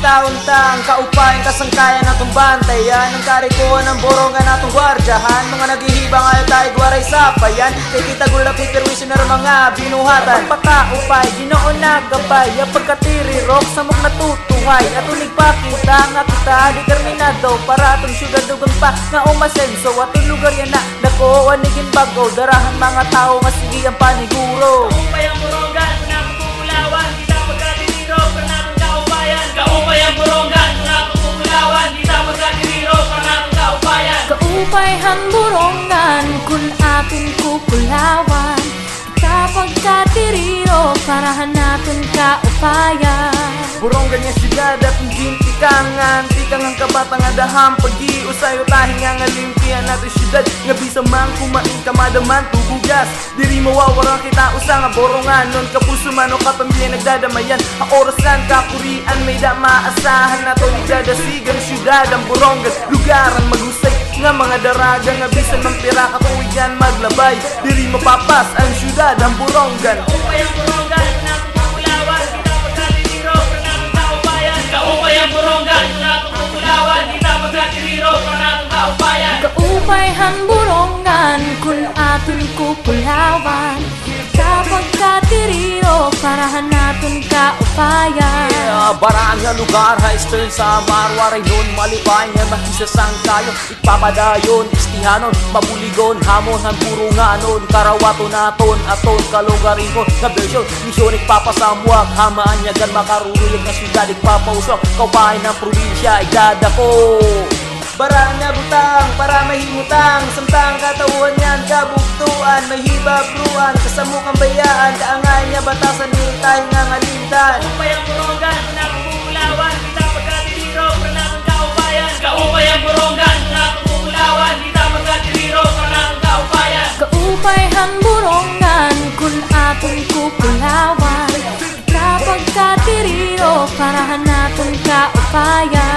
untang kaupayan kasangkayan natong bantayan ang karikuan ng borongan natong gwardyahan mga naghihibang ayaw tayo gwaray sapayan kay kita gulap hiperwisyon na mga binuhatan pagpakaupay ginoon na gabay pagkatirirok sa mong natutuhay at unig pa kita nga kita determinado para atong syudad dugang pa nga umasenso at lugar yan na dako anigin bago darahan mga tao nga sige ang paniguro Kaupay ang borongan na pupulawan kita pagkatiriro para natong kaupayan Kaupay ang borongan na pupulawan kita pagkatiriro para natong kaupayan Kaupay han borongan kun aton kupulawan kita pagkatiriro para hanaton kaupayan Borongan nga siyudad at hindi tikangan Tikang ang kabatang adahang pag-iusayo tahing nga limpian natin siyudad Nga bisa mang kumain ka madaman tubugas Diri mawawarang kita usa nga borongan Non kapuso man o kapamilya nagdadamayan Ang oras lang kakurian may da maasahan nato nagdadasigan siyudad ang borongan Lugaran magusay nga mga daraga nga bisan mampira katuwigan maglabay Diri mapapas ang siyudad ang borongan Kaupay ang borongan na pupulawan kita pagkatiriro para natong kaupayan Kaupay ang borongan na pupulawan kita pagkatiriro para natong kaupayan Kaupay han borongan kun aton kupulawan kita pagkatiriro para hanaton kaupayan Baraan nga lugar, haistern sa marwaray nun Malipay nga makisasang kayo Ipapadayon, istihanon, mabuligon Hamon han purunganon Karawaton naton, aton kalugarin ko Nga bersyon, misyon ikpapasamwag Hamaan nyagan makaruruyag na siyudad Ikpapausok, kaupahay ng probinsya Igdadako Barang nga butang para mahimutang Samtang katawhan yan kabuktuan Mahibabruan kasamukang bayaan Kaangay niya batasan nilitay nga ngalintan Kaupay ang borongan na pupulawan kita pagkatiriro para natong kaupayan Kaupay ang borongan na pupulawan kita pagkatiriro para natong kaupayan Kaupay han borongan kun aton kupulawan kita pagkatiriro para hanaton kaupayan